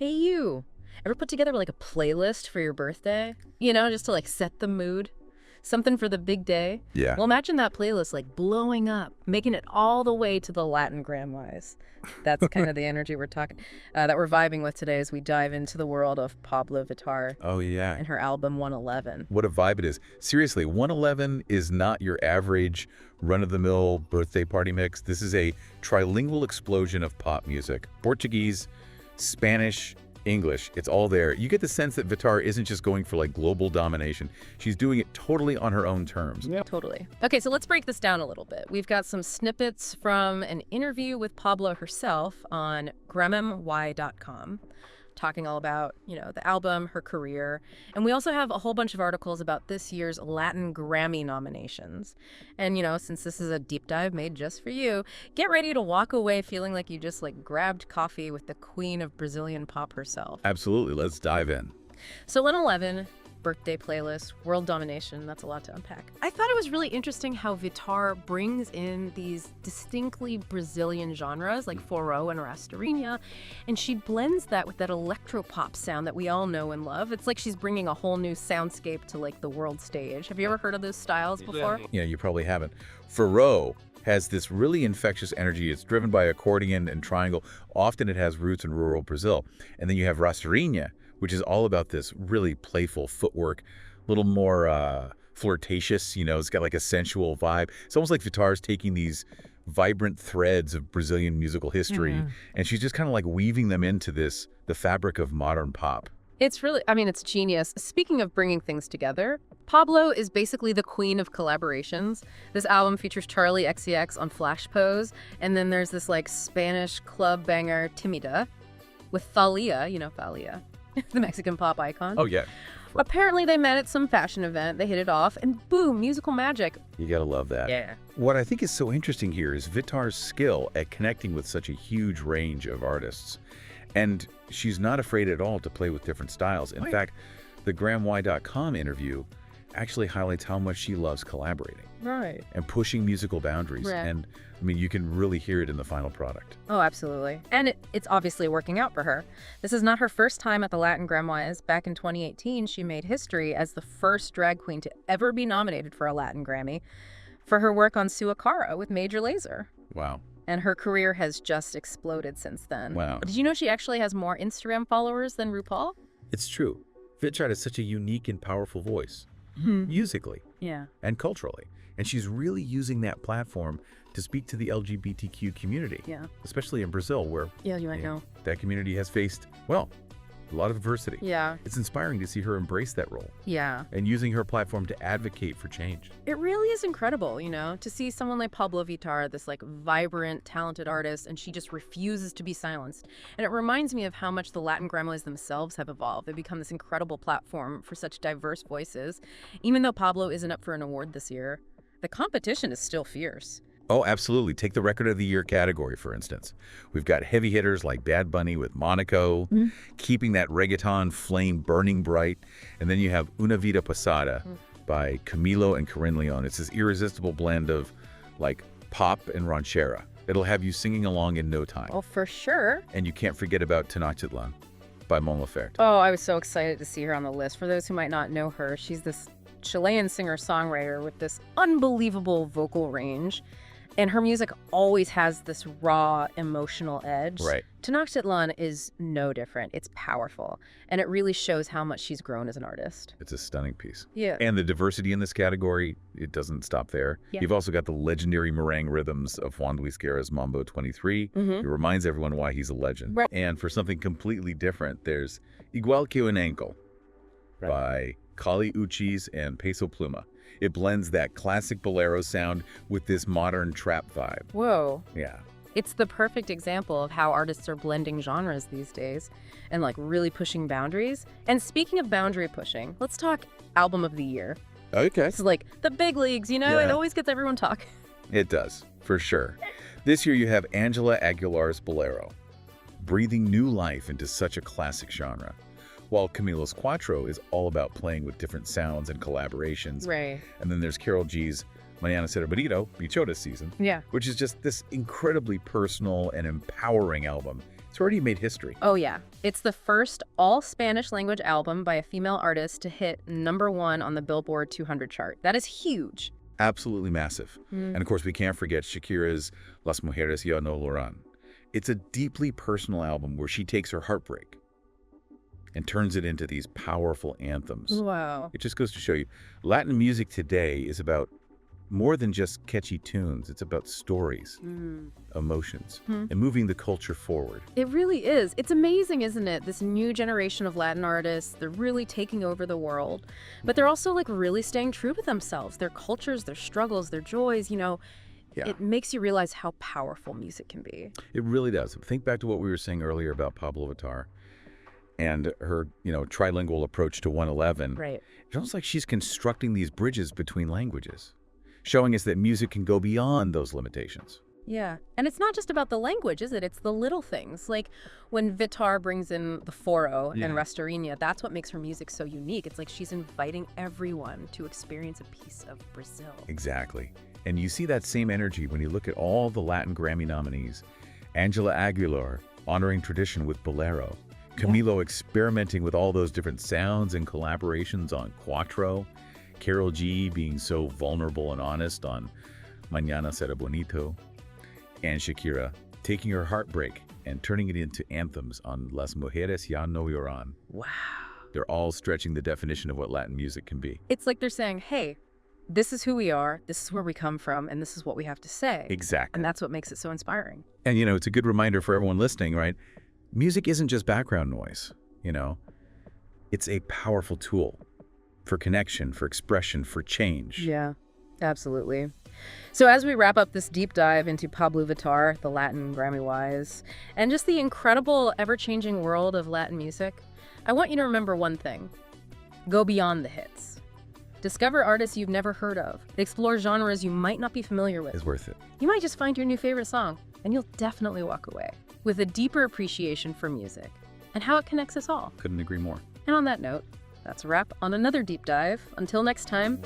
Hey, you. Ever put together like a playlist for your birthday? Just to like set the mood? Something for the big day? Yeah. Well, imagine that playlist like blowing up, making it all the way to the Latin grandwise. That's kind of the energy that we're vibing with today as we dive into the world of Pabllo Vittar Oh, yeah. and her album 111. What a vibe it is. Seriously, 111 is not your average run-of-the-mill birthday party mix. This is a trilingual explosion of pop music. Portuguese, Spanish, English, it's all there. You get the sense that Vittar isn't just going for like global domination. She's doing it totally on her own terms. Yeah, totally. Okay, so let's break this down a little bit. We've got some snippets from an interview with Pabllo herself on grammmy.com, talking all about, the album, her career. And we also have a whole bunch of articles about this year's Latin Grammy nominations. And, since this is a deep dive made just for you, get ready to walk away feeling like you just grabbed coffee with the queen of Brazilian pop herself. Absolutely. Let's dive in. So 111, birthday playlist, world domination, that's a lot to unpack. I thought it was really interesting how Vittar brings in these distinctly Brazilian genres like forró and rasteirinha, and she blends that with that electropop sound that we all know and love. It's like she's bringing a whole new soundscape to the world stage. Have you ever heard of those styles before? Yeah, you probably haven't. Forró has this really infectious energy. It's driven by accordion and triangle. Often it has roots in rural Brazil. And then you have rasteirinha, which is all about this really playful footwork, a little more flirtatious, it's got like a sensual vibe. It's almost like Vittar's taking these vibrant threads of Brazilian musical history, and she's just kind of like weaving them into the fabric of modern pop. It's it's genius. Speaking of bringing things together, Pabllo is basically the queen of collaborations. This album features Charlie XCX on Flash Pose, and then there's this Spanish club banger Tímida with Thalia, Thalia. The Mexican pop icon. Oh, yeah. Apparently they met at some fashion event, they hit it off, and boom, musical magic. You gotta love that. Yeah. What I think is so interesting here is Vittar's skill at connecting with such a huge range of artists. And she's not afraid at all to play with different styles. In fact, the grammy.com interview actually highlights how much she loves collaborating. Right. And pushing musical boundaries. Right. And you can really hear it in the final product. Oh, absolutely. And it's obviously working out for her. This is not her first time at the Latin Grammys. Back in 2018, she made history as the first drag queen to ever be nominated for a Latin Grammy for her work on Suacara with Major Lazer. Wow. And her career has just exploded since then. Wow. Did you know she actually has more Instagram followers than RuPaul? It's true. Vittar has such a unique and powerful voice, musically and culturally. And she's really using that platform to speak to the LGBTQ community, especially in Brazil, where you might know that community has faced, a lot of adversity. Yeah. It's inspiring to see her embrace that role. Yeah. And using her platform to advocate for change. It really is incredible, to see someone like Pabllo Vittar, this vibrant, talented artist, and she just refuses to be silenced. And it reminds me of how much the Latin Grammys themselves have evolved. They've become this incredible platform for such diverse voices. Even though Pabllo isn't up for an award this year, the competition is still fierce. Oh, absolutely. Take the Record of the Year category, for instance. We've got heavy hitters like Bad Bunny with Monaco, keeping that reggaeton flame burning bright. And then you have Una Vida Pasada by Camilo and Corinne Leon. It's this irresistible blend of pop and ranchera. It'll have you singing along in no time. Oh, for sure. And you can't forget about Tenochtitlan by Mon Laferte. Oh, I was so excited to see her on the list. For those who might not know her, she's this Chilean singer-songwriter with this unbelievable vocal range. And her music always has this raw, emotional edge. Right. Tenochtitlan is no different. It's powerful. And it really shows how much she's grown as an artist. It's a stunning piece. Yeah. And the diversity in this category, it doesn't stop there. Yeah. You've also got the legendary meringue rhythms of Juan Luis Guerra's Mambo 23. It reminds everyone why he's a legend. Right. And for something completely different, there's Igual que un Ankle by Kali Uchis and Peso Pluma. It blends that classic bolero sound with this modern trap vibe. Whoa. Yeah. It's the perfect example of how artists are blending genres these days and really pushing boundaries. And speaking of boundary pushing, let's talk album of the year. Okay. This is the big leagues, It always gets everyone talking. It does, for sure. This year you have Angela Aguilar's Bolero, breathing new life into such a classic genre. While Camilo's Quattro is all about playing with different sounds and collaborations. Right. And then there's Karol G's Mañana Será Bonito, Bichota's season, Yeah. which is just this incredibly personal and empowering album. It's already made history. Oh, yeah. It's the first all-Spanish language album by a female artist to hit #1 on the Billboard 200 chart. That is huge. Absolutely massive. And of course, we can't forget Shakira's Las Mujeres Ya No Lo Harán. It's a deeply personal album where she takes her heartbreak and turns it into these powerful anthems. Wow. It just goes to show you, Latin music today is about more than just catchy tunes. It's about stories, emotions, and moving the culture forward. It really is. It's amazing, isn't it? This new generation of Latin artists, they're really taking over the world. But they're also like really staying true to themselves, their cultures, their struggles, their joys, Yeah. It makes you realize how powerful music can be. It really does. Think back to what we were saying earlier about Pabllo Vittar and her, trilingual approach to 111. Right. It's almost like she's constructing these bridges between languages, showing us that music can go beyond those limitations. Yeah. And it's not just about the language, is it? It's the little things. Like when Vittar brings in the foro and Rasterinha, that's what makes her music so unique. It's like she's inviting everyone to experience a piece of Brazil. Exactly. And you see that same energy when you look at all the Latin Grammy nominees. Angela Aguilar honoring tradition with Bolero. Camilo experimenting with all those different sounds and collaborations on Cuatro. Karol G being so vulnerable and honest on Mañana Será Bonito. And Shakira taking her heartbreak and turning it into anthems on Las Mujeres Ya No Lloran. Wow. They're all stretching the definition of what Latin music can be. It's like they're saying, hey, this is who we are, this is where we come from, and this is what we have to say. Exactly. And that's what makes it so inspiring. And, it's a good reminder for everyone listening, right? Music isn't just background noise, It's a powerful tool for connection, for expression, for change. Yeah, absolutely. So as we wrap up this deep dive into Pabllo Vittar, the Latin Grammy-wise, and just the incredible, ever-changing world of Latin music, I want you to remember one thing. Go beyond the hits. Discover artists you've never heard of. Explore genres you might not be familiar with. It's worth it. You might just find your new favorite song, and you'll definitely walk away with a deeper appreciation for music and how it connects us all. Couldn't agree more. And on that note, that's a wrap on another deep dive. Until next time.